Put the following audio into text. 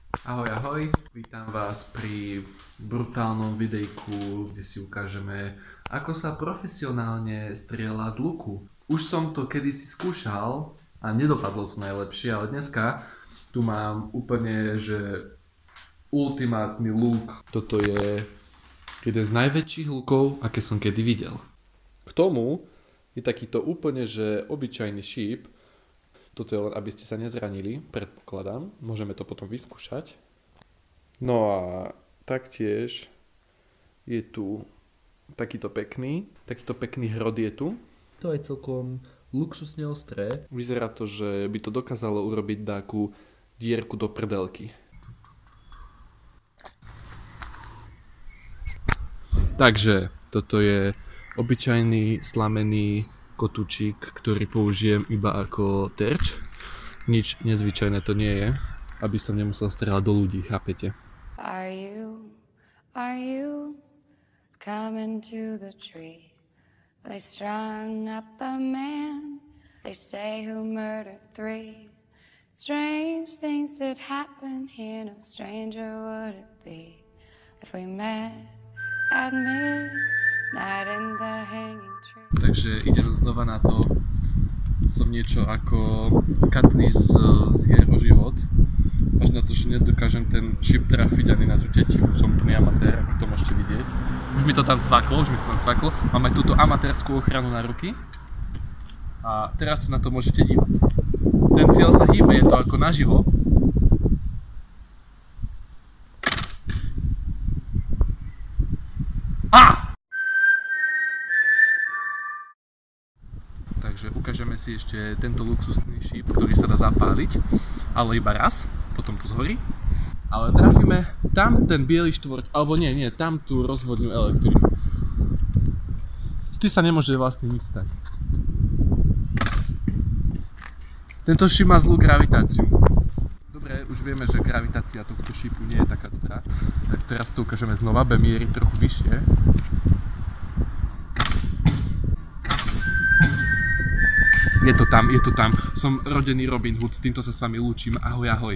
Ahoj, ahoj, vítam vás pri brutálnom videjku, kde si ukážeme, ako sa profesionálne strieľa z luku. Už som to kedysi skúšal a nedopadlo to najlepšie, ale dneska tu mám úplne, že ultimátny luk. Toto je jeden z najväčších lukov, aké som kedy videl. K tomu je takýto úplne, že obyčajný šíp. Toto je len, aby ste sa nezranili, predpokladám. Môžeme to potom vyskúšať. No a taktiež je tu takýto pekný hrot je tu. To je celkom luxusne ostré. Vyzerá to, že by to dokázalo urobiť takú dierku do prdelky. Takže toto je obyčajný slamený kotúčik, ktorý použijem iba ako terč. Nič nezvyčajné to nie je, aby som nemusel strieľať do ľudí, chápete? Are you coming to the tree? They strung up a man, they say who murdered 3. Strange things that happen here, no stranger would it be if we met at midnight in the hanging tree. Takže idem znova na to. Som niečo ako Katniss z hier o život. Až na to, že nedokážem ten šíp trafiť ani na tú tetivu. Som úplný amatér, ako to môžete vidieť. Už mi to tam cvaklo. Mám aj túto amatérskú ochranu na ruky. A teraz sa na to môžete dívať. Ten cieľ sa hýbe, je to ako naživo. Takže ukážeme si ešte tento luxusný šíp, ktorý sa dá zapáliť, ale iba raz, potom to zhorí. Ale trafíme tam ten biely štvorť, alebo nie, tam tú rozvodňu elektrínu. S tým sa nemôže vlastne nič stať. Tento šíp má zlú gravitáciu. Dobre, už vieme, že gravitácia tohto šípu nie je taká dobrá. Tak teraz to ukážeme znova, bude mieriť trochu vyššie. Je to tam. Som rodený Robin Hood, s týmto sa s vami lúčim. Ahoj, ahoj.